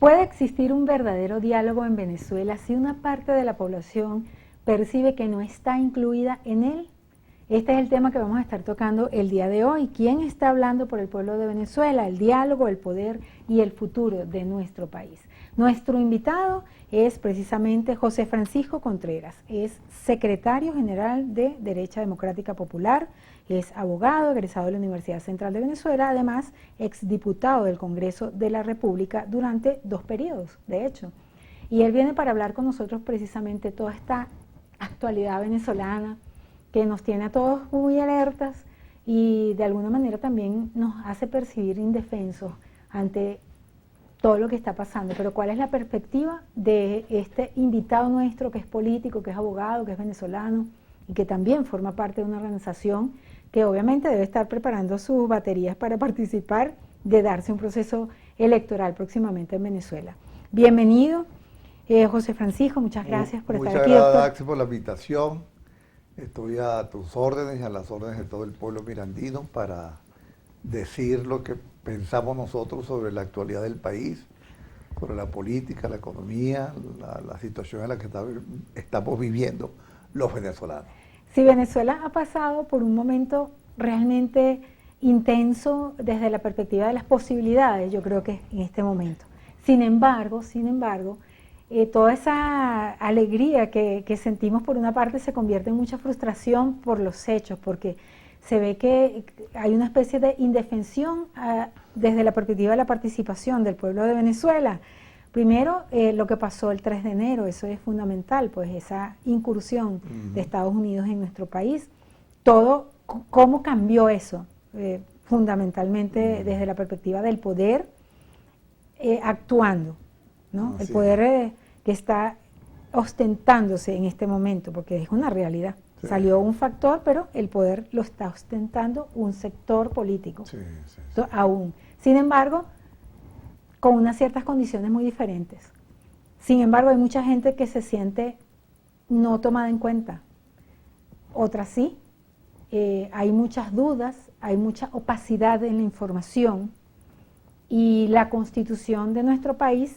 ¿Puede existir un verdadero diálogo en Venezuela si una parte de la población percibe que no está incluida en él? Este es el tema que vamos a estar tocando el día de hoy. ¿Quién está hablando por el pueblo de Venezuela? El diálogo, el poder y el futuro de nuestro país. Nuestro invitado es precisamente José Francisco Contreras, es secretario general de Derecha Democrática Popular, es abogado egresado de la Universidad Central de Venezuela, además exdiputado del Congreso de la República durante 2 periodos, de hecho. Y él viene para hablar con nosotros precisamente toda esta actualidad venezolana que nos tiene a todos muy alertas y de alguna manera también nos hace percibir indefensos ante todo lo que está pasando. Pero ¿cuál es la perspectiva de este invitado nuestro que es político, que es abogado, que es venezolano y que también forma parte de una organización que obviamente debe estar preparando sus baterías para participar de darse un proceso electoral próximamente en Venezuela? Bienvenido, José Francisco, muchas gracias por estar aquí. Muchas gracias, Axel, por la invitación. Estoy a tus órdenes y a las órdenes de todo el pueblo mirandino para decir lo que pensamos nosotros sobre la actualidad del país, sobre la política, la economía, la situación en la que estamos viviendo los venezolanos. Si Venezuela ha pasado por un momento realmente intenso desde la perspectiva de las posibilidades, yo creo que en este momento. Sin embargo, toda esa alegría que sentimos por una parte se convierte en mucha frustración por los hechos, porque se ve que hay una especie de indefensión desde la perspectiva de la participación del pueblo de Venezuela. Primero, lo que pasó el 3 de enero, eso es fundamental, pues esa incursión de Estados Unidos en nuestro país. Todo, ¿cómo cambió eso? Fundamentalmente desde la perspectiva del poder actuando, ¿no? El poder que está ostentándose en este momento, porque es una realidad. Sí. Salió un factor, pero el poder lo está ostentando un sector político, aún. Sin embargo, con unas ciertas condiciones muy diferentes. Sin embargo, hay mucha gente que se siente no tomada en cuenta. Otras sí. Hay muchas dudas, hay mucha opacidad en la información y la constitución de nuestro país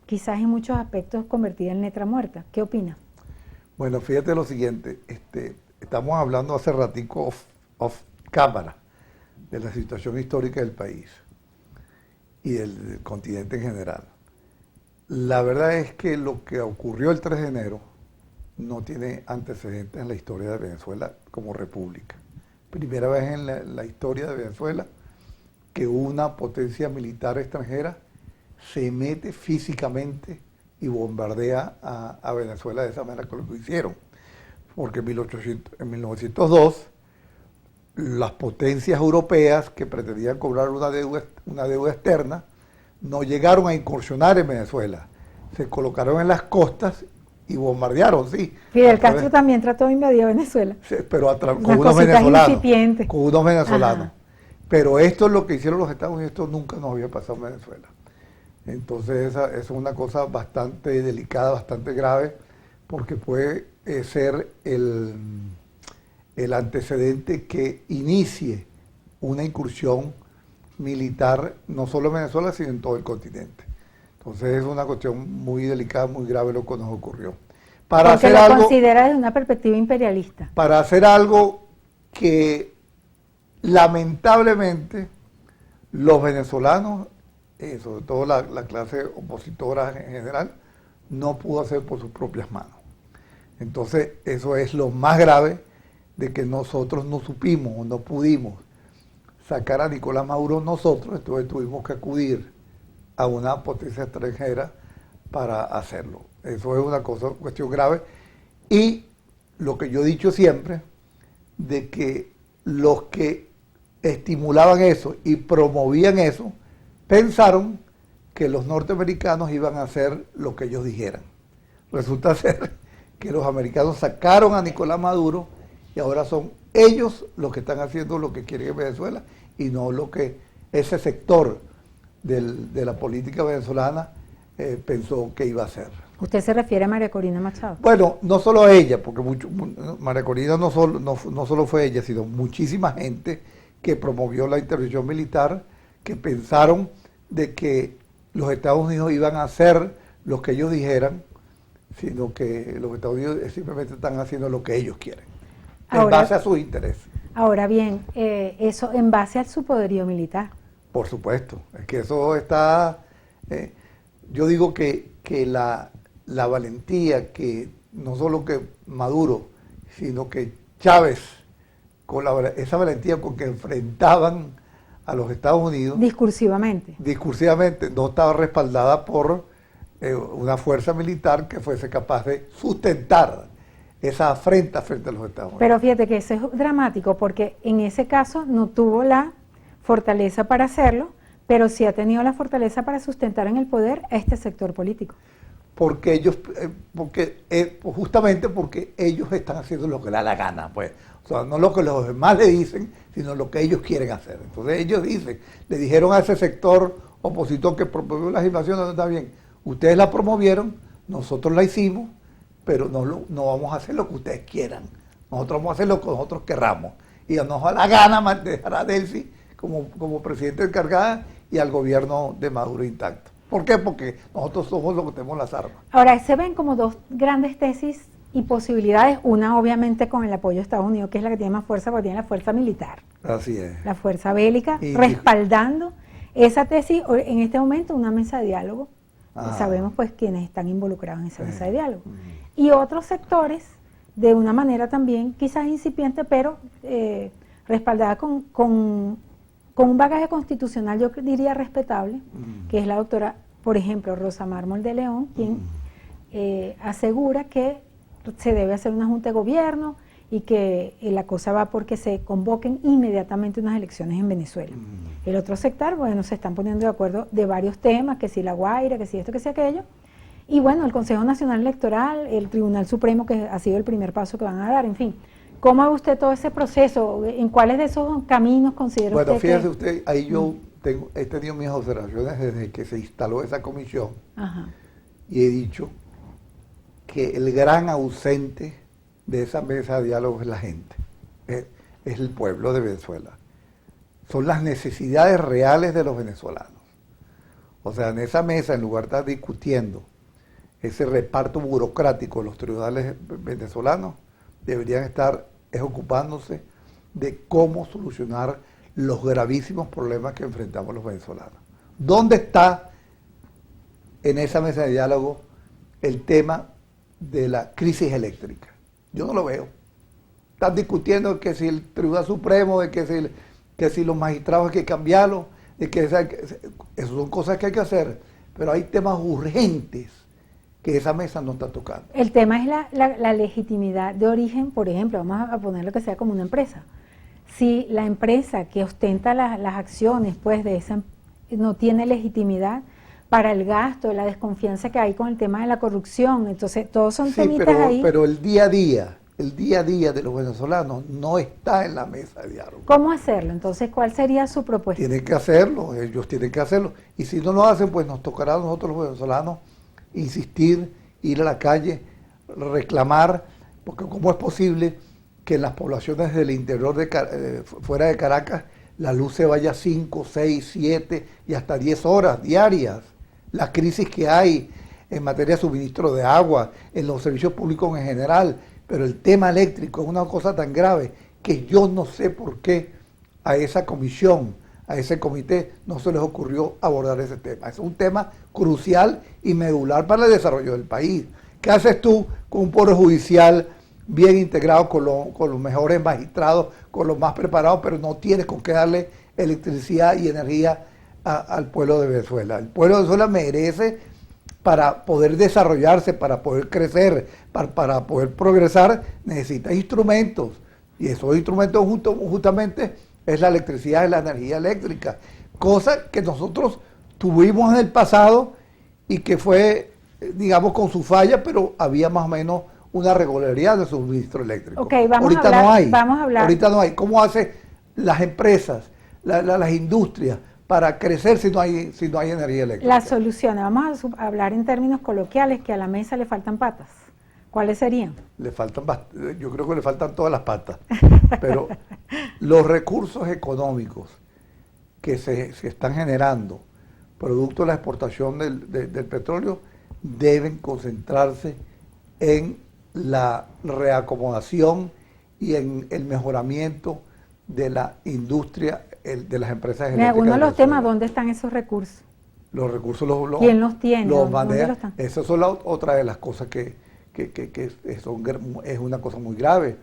quizás en muchos aspectos convertida en letra muerta. ¿Qué opina? Bueno, fíjate lo siguiente, estamos hablando hace ratico off cámara de la situación histórica del país y del continente en general. La verdad es que lo que ocurrió el 3 de enero no tiene antecedentes en la historia de Venezuela como república. Primera vez en la historia de Venezuela que una potencia militar extranjera se mete físicamente y bombardea a Venezuela de esa manera que lo hicieron. Porque en 1902 las potencias europeas que pretendían cobrar una deuda externa no llegaron a incursionar en Venezuela. Se colocaron en las costas y bombardearon, sí. Fidel Castro también trató de invadir Venezuela. Sí, pero con unos venezolanos. Con unos venezolanos. Ajá. Pero esto es lo que hicieron los Estados Unidos, esto nunca nos había pasado en Venezuela. Entonces esa es una cosa bastante delicada, bastante grave, porque puede ser el antecedente que inicie una incursión militar, no solo en Venezuela, sino en todo el continente. Entonces es una cuestión muy delicada, muy grave lo que nos ocurrió. Porque lo considera desde una perspectiva imperialista. Para hacer algo que lamentablemente los venezolanos, sobre todo la clase opositora en general, no pudo hacer por sus propias manos. Entonces eso es lo más grave de que nosotros no supimos o no pudimos sacar a Nicolás Maduro nosotros, entonces tuvimos que acudir a una potencia extranjera para hacerlo. Eso es una cuestión grave. Y lo que yo he dicho siempre, de que los que estimulaban eso y promovían eso, pensaron que los norteamericanos iban a hacer lo que ellos dijeran. Resulta ser que los americanos sacaron a Nicolás Maduro y ahora son ellos los que están haciendo lo que quieren en Venezuela y no lo que ese sector de la política venezolana pensó que iba a hacer. ¿Usted se refiere a María Corina Machado? Bueno, no solo a ella, porque María Corina no solo fue ella, sino muchísima gente que promovió la intervención militar, que pensaron de que los Estados Unidos iban a hacer lo que ellos dijeran, sino que los Estados Unidos simplemente están haciendo lo que ellos quieren, en base a sus intereses. Ahora bien, eso en base a su poderío militar. Por supuesto, es que eso está... yo digo que la valentía que no solo que Maduro, sino que Chávez, con esa valentía con que enfrentaban a los Estados Unidos... Discursivamente, no estaba respaldada por una fuerza militar que fuese capaz de sustentar esa afrenta frente a los Estados Unidos. Pero fíjate que eso es dramático, porque en ese caso no tuvo la fortaleza para hacerlo, pero sí ha tenido la fortaleza para sustentar en el poder a este sector político. Porque ellos, justamente porque ellos están haciendo lo que les da la gana, pues. O sea, no lo que los demás le dicen, sino lo que ellos quieren hacer. Entonces ellos dicen, le dijeron a ese sector opositor que promovió la legislación, no está bien, ustedes la promovieron, nosotros la hicimos, pero no vamos a hacer lo que ustedes quieran. Nosotros vamos a hacer lo que nosotros querramos. Y nos da la gana dejar a Delcy como presidente encargada y al gobierno de Maduro intacto. ¿Por qué? Porque nosotros somos los que tenemos las armas. Ahora, se ven como dos grandes tesis y posibilidades, una obviamente con el apoyo de Estados Unidos, que es la que tiene más fuerza, porque tiene la fuerza militar. Así es. La fuerza bélica, respaldando esa tesis, en este momento una mesa de diálogo. Sabemos pues quienes están involucrados en esa mesa de diálogo. Y otros sectores, de una manera también quizás incipiente, pero respaldada con un bagaje constitucional, yo diría respetable, que es la doctora, por ejemplo, Rosa Mármol de León, quien asegura que se debe hacer una junta de gobierno y que la cosa va porque se convoquen inmediatamente unas elecciones en Venezuela. El otro sector, bueno, se están poniendo de acuerdo de varios temas, que si la Guaira, que si esto, que si aquello, y bueno, el Consejo Nacional Electoral, el Tribunal Supremo, que ha sido el primer paso que van a dar, en fin. ¿Cómo ve usted todo ese proceso? ¿En cuáles de esos caminos considera usted? Bueno, fíjese usted, ahí yo he tenido mis observaciones desde que se instaló esa comisión. Ajá. Y he dicho que el gran ausente de esa mesa de diálogo es la gente, es el pueblo de Venezuela. Son las necesidades reales de los venezolanos. O sea, en esa mesa, en lugar de estar discutiendo ese reparto burocrático de los tribunales venezolanos, deberían estar ocupándose de cómo solucionar los gravísimos problemas que enfrentamos los venezolanos. ¿Dónde está en esa mesa de diálogo el tema de la crisis eléctrica? Yo no lo veo. Están discutiendo que si el Tribunal Supremo, de que si los magistrados hay que cambiarlos, esas son cosas que hay que hacer, pero hay temas urgentes que esa mesa no está tocando. El tema es la legitimidad de origen, por ejemplo, vamos a ponerlo que sea como una empresa. Si la empresa que ostenta las acciones pues de esa no tiene legitimidad para el gasto, la desconfianza que hay con el tema de la corrupción, entonces todos son temitas ahí. Pero el día a día de los venezolanos no está en la mesa de diálogo. ¿Cómo hacerlo? Entonces, ¿cuál sería su propuesta? Tienen que hacerlo, ellos tienen que hacerlo. Y si no lo hacen, pues nos tocará a nosotros los venezolanos insistir, ir a la calle, reclamar, porque ¿cómo es posible que en las poblaciones del interior, fuera de Caracas, la luz se vaya 5, 6, 7 y hasta 10 horas diarias? La crisis que hay en materia de suministro de agua, en los servicios públicos en general, pero el tema eléctrico es una cosa tan grave que yo no sé por qué a esa comisión, a ese comité, no se les ocurrió abordar ese tema. Es un tema crucial y medular para el desarrollo del país. ¿Qué haces tú con un poder judicial bien integrado con los mejores magistrados, con los más preparados, pero no tienes con qué darle electricidad y energía al pueblo de Venezuela? El pueblo de Venezuela merece, para poder desarrollarse, para poder crecer, para poder progresar, necesita instrumentos. Y esos instrumentos justamente es la electricidad y la energía eléctrica. Cosa que nosotros tuvimos en el pasado y que fue, digamos, con su falla, pero había más o menos una regularidad de suministro eléctrico. Okay, ahorita no hay. Vamos a hablar. Ahorita no hay. ¿Cómo hacen las empresas, las industrias para crecer si no hay energía eléctrica? Las soluciones, vamos a hablar en términos coloquiales, que a la mesa le faltan patas. ¿Cuáles serían? Yo creo que le faltan todas las patas, pero los recursos económicos que se están generando producto de la exportación del petróleo, deben concentrarse en la reacomodación y en el mejoramiento de la industria, de las empresas eléctricas. Uno de los temas, ¿dónde están esos recursos? Los recursos ¿Quién los tiene? los ¿Dónde maneja. los están? Esa es otra de las cosas que es una cosa muy grave.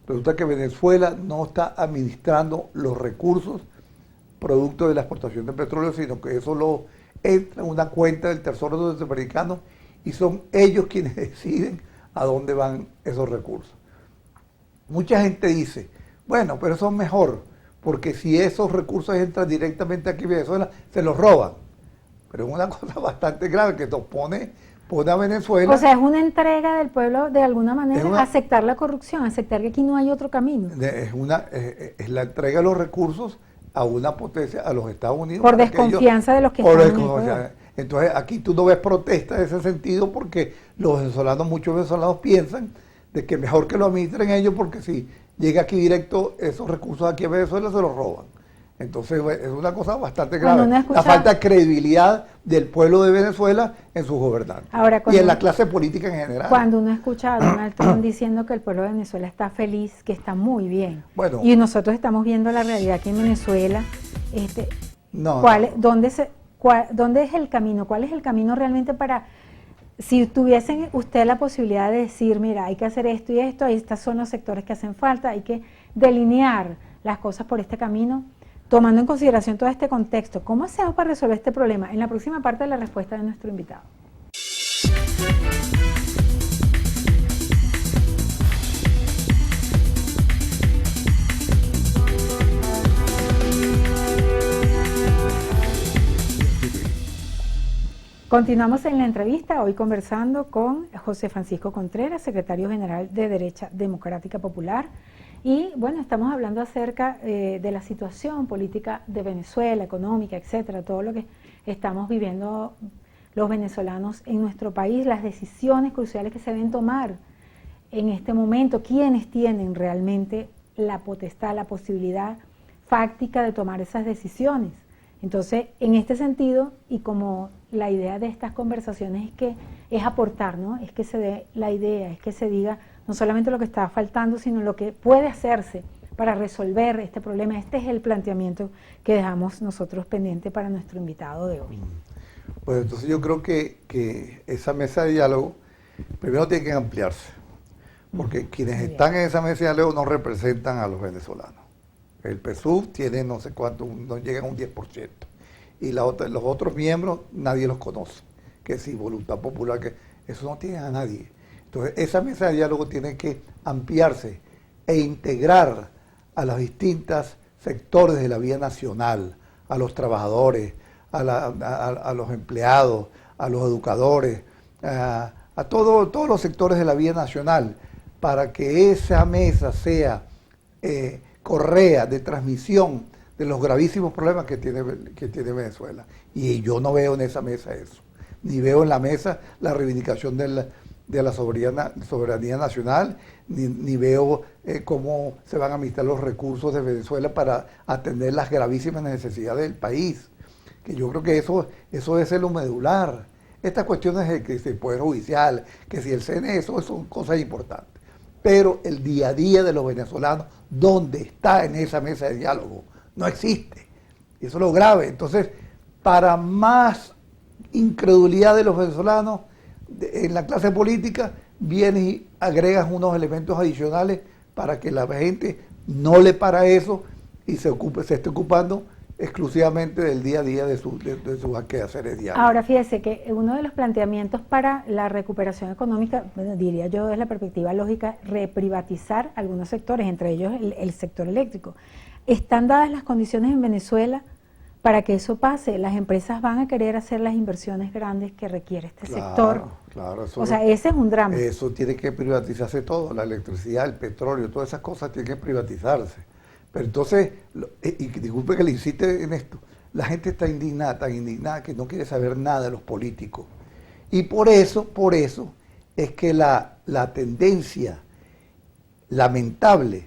Resulta que Venezuela no está administrando los recursos producto de la exportación de petróleo, sino que eso lo entra en una cuenta del Tesoro norteamericano y son ellos quienes deciden a dónde van esos recursos. Mucha gente dice, bueno, pero eso es mejor, porque si esos recursos entran directamente aquí en Venezuela, se los roban. Pero es una cosa bastante grave que nos pone a Venezuela. O sea, es una entrega del pueblo de alguna manera, aceptar la corrupción, aceptar que aquí no hay otro camino. Es la entrega de los recursos a una potencia, a los Estados Unidos. Por desconfianza de los que están en el poder. Entonces aquí tú no ves protesta en ese sentido porque muchos venezolanos piensan de que mejor que lo administren ellos porque si llega aquí directo esos recursos aquí a Venezuela se los roban. Entonces es una cosa bastante grave, la falta de credibilidad del pueblo de Venezuela en sus gobernantes y en la clase política en general. Cuando uno escucha a Donald Trump diciendo que el pueblo de Venezuela está feliz, que está muy bien, bueno, y nosotros estamos viendo la realidad aquí en Venezuela, ¿dónde es el camino? ¿Cuál es el camino realmente para, si tuviesen usted la posibilidad de decir, mira, hay que hacer esto y esto, estos son los sectores que hacen falta, hay que delinear las cosas por este camino? Tomando en consideración todo este contexto, ¿cómo hacemos para resolver este problema? En la próxima parte de la respuesta de nuestro invitado. Continuamos en la entrevista, hoy conversando con José Francisco Contreras, secretario general de Derecha Democrática Popular. Y bueno, estamos hablando acerca de la situación política de Venezuela, económica, etcétera, todo lo que estamos viviendo los venezolanos en nuestro país, las decisiones cruciales que se deben tomar en este momento, quiénes tienen realmente la potestad, la posibilidad fáctica de tomar esas decisiones. Entonces, en este sentido, y como la idea de estas conversaciones es aportar, ¿no? Es que se dé la idea, es que se diga no solamente lo que está faltando, sino lo que puede hacerse para resolver este problema. Este es el planteamiento que dejamos nosotros pendiente para nuestro invitado de hoy. Pues entonces yo creo que esa mesa de diálogo primero tiene que ampliarse, porque quienes están en esa mesa de diálogo no representan a los venezolanos. El PSUV tiene no sé cuánto, no llega a un 10%, y los otros miembros nadie los conoce, que si Voluntad Popular, que eso no tiene a nadie. Entonces, esa mesa de diálogo tiene que ampliarse e integrar a los distintos sectores de la vida nacional, a los trabajadores, a los empleados, a los educadores, a todos los sectores de la vida nacional, para que esa mesa sea correa de transmisión de los gravísimos problemas que tiene Venezuela. Y yo no veo en esa mesa eso, ni veo en la mesa la reivindicación de la soberanía nacional, ni veo cómo se van a administrar los recursos de Venezuela para atender las gravísimas necesidades del país. Que yo creo que eso debe ser lo medular. Estas cuestiones de que si el Poder Judicial, que si el CNE, eso son cosas importantes. Pero el día a día de los venezolanos, ¿dónde está en esa mesa de diálogo? No existe. Y eso es lo grave. Entonces, para más incredulidad de los venezolanos, en la clase política, vienes y agregas unos elementos adicionales para que la gente no le para eso y se esté ocupando exclusivamente del día a día de sus quehaceres diarios. Ahora, fíjese que uno de los planteamientos para la recuperación económica, bueno, diría yo desde la perspectiva lógica, reprivatizar algunos sectores, entre ellos el sector eléctrico. ¿Están dadas las condiciones en Venezuela para que eso pase? Las empresas van a querer hacer las inversiones grandes que requiere este sector. Claro, o sea, ese es un drama. Eso tiene que privatizarse todo, la electricidad, el petróleo, todas esas cosas tienen que privatizarse. Pero entonces, y disculpe que le insiste en esto, la gente está indignada, tan indignada que no quiere saber nada de los políticos. Y por eso es que la tendencia lamentable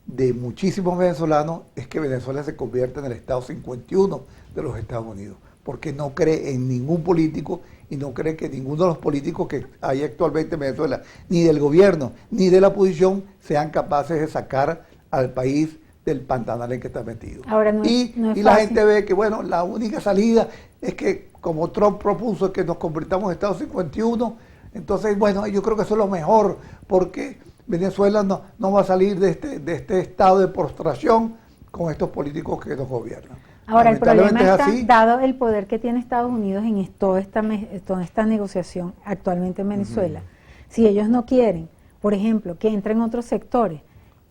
de muchísimos venezolanos es que Venezuela se convierta en el estado 51 de los Estados Unidos. porque no cree en ningún político y no cree que ninguno de los políticos que hay actualmente en Venezuela, ni del gobierno, ni de la oposición, sean capaces de sacar al país del pantanal en que está metido. Ahora no y la gente ve que, bueno, la única salida es que, como Trump propuso, que nos convirtamos en Estado 51, entonces, bueno, yo creo que eso es lo mejor, porque Venezuela no va a salir de este estado de prostración con estos políticos que nos gobiernan. Ahora, el problema está, dado el poder que tiene Estados Unidos en toda esta negociación actualmente en Venezuela, si ellos no quieren, por ejemplo, que entren otros sectores,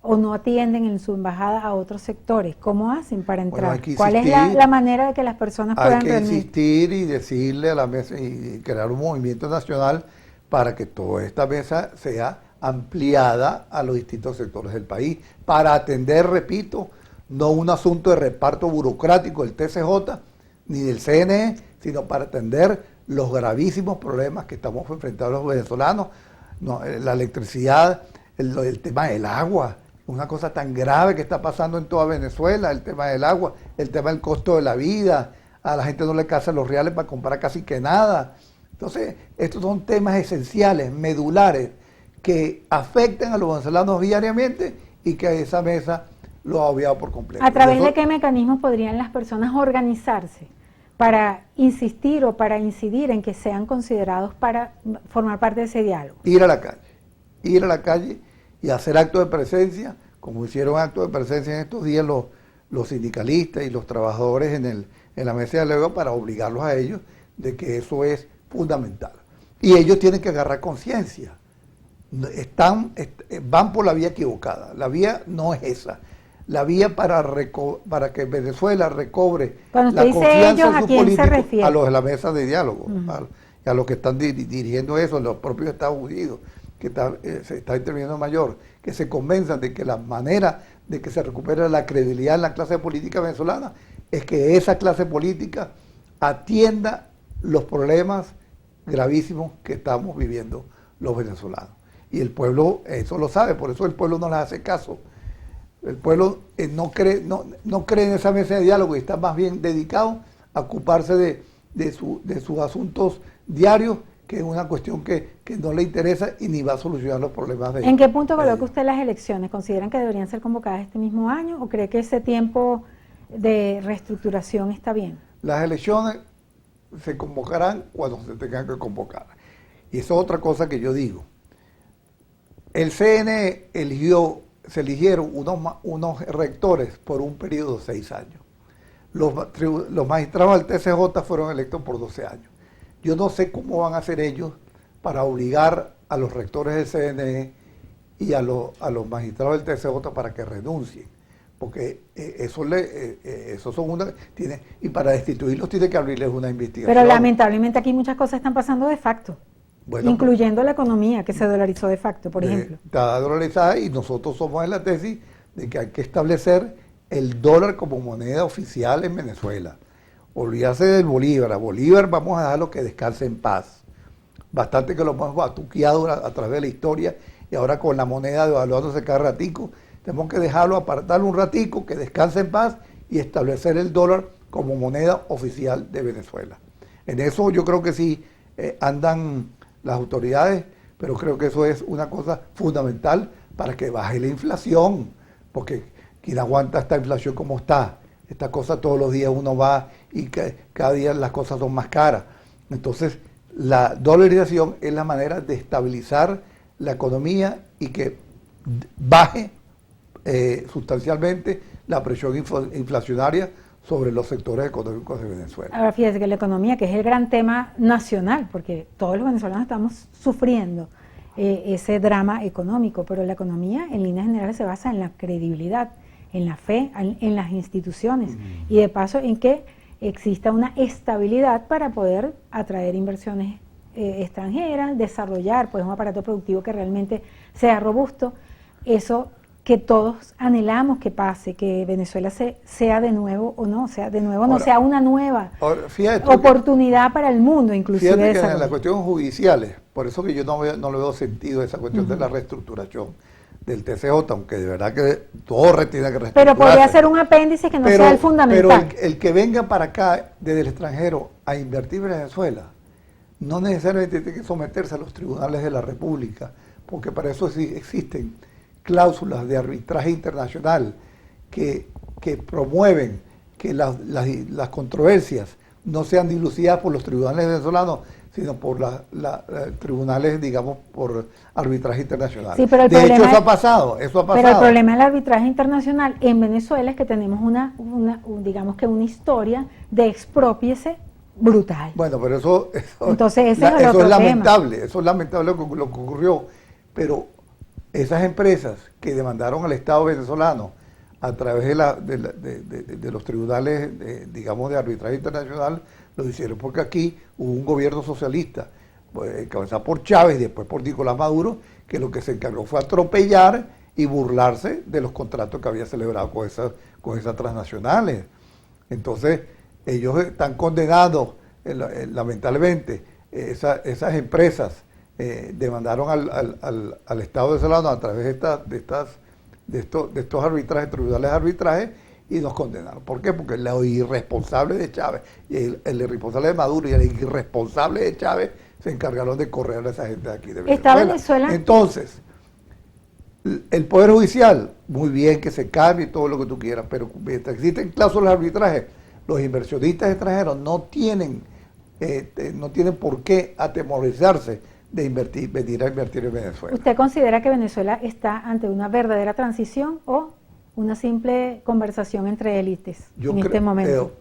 o no atienden en su embajada a otros sectores, ¿cómo hacen para entrar? Bueno, ¿Cuál es la manera de que las personas puedan realmente? Hay que insistir y decirle a la mesa y crear un movimiento nacional para que toda esta mesa sea ampliada a los distintos sectores del país, para atender, repito, no un asunto de reparto burocrático del TCJ ni del CNE, sino para atender los gravísimos problemas que estamos enfrentando los venezolanos, la electricidad, el tema del agua, una cosa tan grave que está pasando en toda Venezuela, el tema del agua, el tema del costo de la vida, a la gente no le alcanzan los reales para comprar casi que nada. Entonces, estos son temas esenciales, medulares, que afectan a los venezolanos diariamente y que esa mesa lo ha obviado por completo. ¿A través de qué mecanismos podrían las personas organizarse para insistir o para incidir en que sean considerados para formar parte de ese diálogo? Ir a la calle y hacer actos de presencia, como hicieron actos de presencia en estos días los sindicalistas y los trabajadores en la mesa de diálogo, para obligarlos a ellos de que eso es fundamental. Y ellos tienen que agarrar conciencia. Van por la vía equivocada. La vía no es esa. La vía para que Venezuela recobre la confianza en sus políticos, a los de la mesa de diálogo, a los que están dirigiendo eso, los propios Estados Unidos, que se está interviniendo mayor, que se convenzan de que la manera de que se recupere la credibilidad en la clase política venezolana es que esa clase política atienda los problemas gravísimos que estamos viviendo los venezolanos. Y el pueblo eso lo sabe, por eso el pueblo no les hace caso. El pueblo no cree en esa mesa de diálogo y está más bien dedicado a ocuparse de sus asuntos diarios, que es una cuestión que no le interesa y ni va a solucionar los problemas de ellos. ¿En qué punto coloca usted las elecciones? ¿Consideran que deberían ser convocadas este mismo año o cree que ese tiempo de reestructuración está bien? Las elecciones se convocarán cuando se tengan que convocar. Y eso es otra cosa que yo digo. El CNE se eligieron unos rectores por un periodo de 6 años. Los magistrados del TCJ fueron electos por 12 años. Yo no sé cómo van a hacer ellos para obligar a los rectores del CNE y a los magistrados del TCJ para que renuncien, porque eso son y para destituirlos tiene que abrirles una investigación. Pero lamentablemente aquí muchas cosas están pasando de facto. Bueno, incluyendo la economía, que se dolarizó de facto, por ejemplo. Está dolarizada y nosotros somos en la tesis de que hay que establecer el dólar como moneda oficial en Venezuela. Olvidarse del bolívar. A bolívar vamos a dejarlo que descanse en paz. Bastante que lo hemos batuqueado a través de la historia y ahora con la moneda devaluándose cada ratico, tenemos que dejarlo, apartarlo un ratico, que descanse en paz y establecer el dólar como moneda oficial de Venezuela. En eso yo creo que sí andan las autoridades, pero creo que eso es una cosa fundamental para que baje la inflación, porque quien aguanta esta inflación como está, esta cosa todos los días uno va y cada día las cosas son más caras. Entonces, la dolarización es la manera de estabilizar la economía y que baje sustancialmente la presión inflacionaria sobre los sectores económicos de Venezuela. Ahora fíjese que la economía, que es el gran tema nacional, porque todos los venezolanos estamos sufriendo ese drama económico, pero la economía en líneas generales se basa en la credibilidad, en la fe, en las instituciones y de paso en que exista una estabilidad para poder atraer inversiones extranjeras, desarrollar pues un aparato productivo que realmente sea robusto. Eso que todos anhelamos que pase, que Venezuela sea de nuevo o no, sea de nuevo, ahora, no sea una nueva oportunidad para el mundo, inclusive. Fíjate que en las cuestiones judiciales, por eso que yo no le veo sentido a esa cuestión de la reestructuración, del TCJ, aunque de verdad que todo tiene que reestructurarse. Pero podría ser un apéndice que no sea el fundamental. Pero el que venga para acá desde el extranjero a invertir en Venezuela, no necesariamente tiene que someterse a los tribunales de la República, porque para eso sí existen cláusulas de arbitraje internacional que promueven que las controversias no sean dilucidadas por los tribunales venezolanos, sino por tribunales, digamos, por arbitraje internacional. Sí, pero de hecho, eso ha pasado. Pero el problema del arbitraje internacional en Venezuela es que tenemos digamos que una historia de exprópiese brutal. Bueno, pero eso Entonces, eso es lamentable, eso es lamentable lo que ocurrió, pero esas empresas que demandaron al Estado venezolano a través de los tribunales, digamos, de arbitraje internacional, lo hicieron porque aquí hubo un gobierno socialista, encabezado por Chávez y después por Nicolás Maduro, que lo que se encargó fue atropellar y burlarse de los contratos que había celebrado con esas transnacionales. Entonces, ellos están condenados, lamentablemente, esas empresas demandaron al Estado venezolano a través de estos arbitrajes, tribunales de arbitraje, y nos condenaron. ¿Por qué? Porque los irresponsables de Chávez, y el irresponsable de Maduro y el irresponsable de Chávez se encargaron de correr a esa gente de aquí de Venezuela. ¿Está Venezuela? Entonces, el Poder Judicial, muy bien que se cambie todo lo que tú quieras, pero mientras existen cláusulas de arbitraje, los inversionistas extranjeros no tienen por qué atemorizarse de venir a invertir en Venezuela. ¿Usted considera que Venezuela está ante una verdadera transición o una simple conversación entre élites en este momento?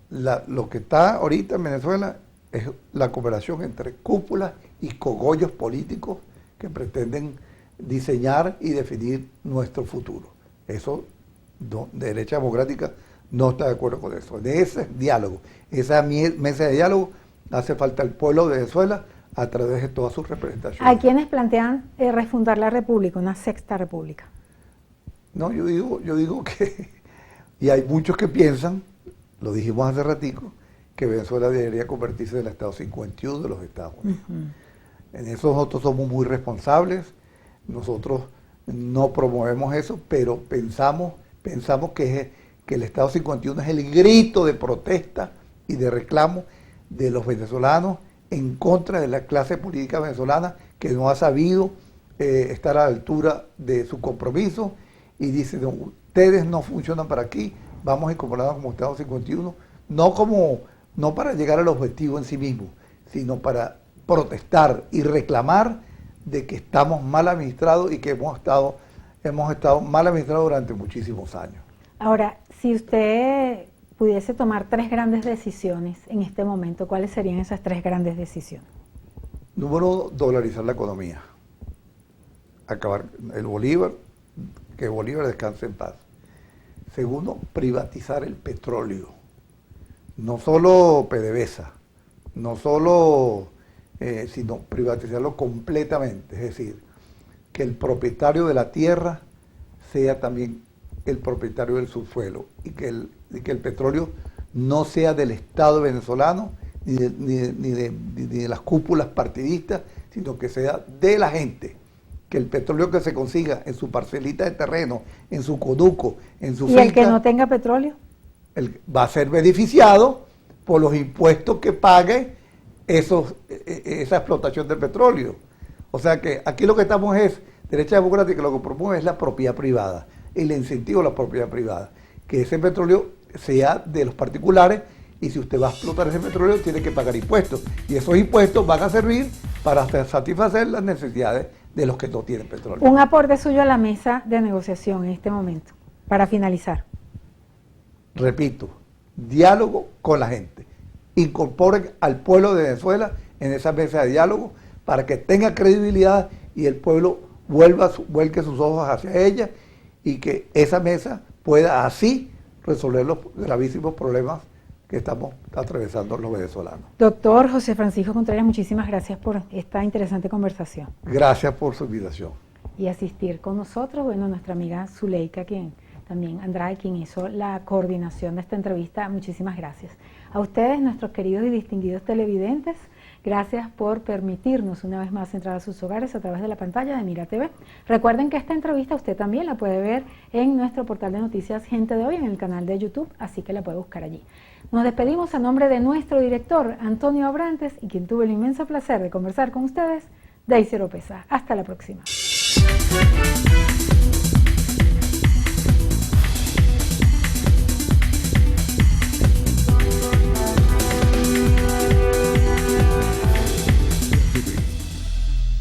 Lo que está ahorita en Venezuela es la cooperación entre cúpulas y cogollos políticos que pretenden diseñar y definir nuestro futuro. Eso, derecha democrática no está de acuerdo con eso. De ese diálogo, esa mesa de diálogo, hace falta el pueblo de Venezuela a través de todas sus representaciones. Hay quienes plantean refundar la república, una sexta república. No, yo digo que, y hay muchos que piensan, lo dijimos hace ratico, que Venezuela debería convertirse en el Estado 51 de los Estados Unidos. En eso nosotros somos muy responsables, nosotros no promovemos eso, pero pensamos que el Estado 51 es el grito de protesta y de reclamo de los venezolanos en contra de la clase política venezolana que no ha sabido estar a la altura de su compromiso y dice, no, ustedes no funcionan para aquí, vamos a incorporarnos como Estado 51, no para llegar al objetivo en sí mismo, sino para protestar y reclamar de que estamos mal administrados y que hemos estado mal administrados durante muchísimos años. Ahora, si usted pudiese tomar 3 grandes decisiones en este momento, ¿cuáles serían esas 3 grandes decisiones? Número 1, dolarizar la economía. Acabar el Bolívar, que Bolívar descanse en paz. Segundo, privatizar el petróleo. No solo PDVSA, no solo, sino privatizarlo completamente. Es decir, que el propietario de la tierra sea también el propietario del subsuelo y que el petróleo no sea del Estado venezolano ni de las cúpulas partidistas, sino que sea de la gente. Que el petróleo que se consiga en su parcelita de terreno, en su coduco, en su finca... ¿Y el que no tenga petróleo? Va a ser beneficiado por los impuestos que pague esa explotación del petróleo. O sea que aquí lo que estamos es, derecha democrática lo que promueve es la propiedad privada, el incentivo a la propiedad privada, que ese petróleo sea de los particulares y si usted va a explotar ese petróleo tiene que pagar impuestos y esos impuestos van a servir para satisfacer las necesidades de los que no tienen petróleo. Un aporte suyo a la mesa de negociación en este momento, para finalizar. Repito, diálogo con la gente. Incorporen al pueblo de Venezuela en esa mesa de diálogo para que tenga credibilidad y el pueblo vuelque sus ojos hacia ella y que esa mesa pueda así resolver los gravísimos problemas que estamos atravesando los venezolanos. Doctor José Francisco Contreras, muchísimas gracias por esta interesante conversación. Gracias por su invitación. Y asistir con nosotros, bueno, nuestra amiga Zuleika, también Andrade, quien hizo la coordinación de esta entrevista, muchísimas gracias. A ustedes, nuestros queridos y distinguidos televidentes, Gracias por permitirnos una vez más entrar a sus hogares a través de la pantalla de Mira TV. Recuerden que esta entrevista usted también la puede ver en nuestro portal de noticias Gente de Hoy, en el canal de YouTube, así que la puede buscar allí. Nos despedimos a nombre de nuestro director, Antonio Abrantes, y quien tuvo el inmenso placer de conversar con ustedes, Daisy Oropesa. Hasta la próxima.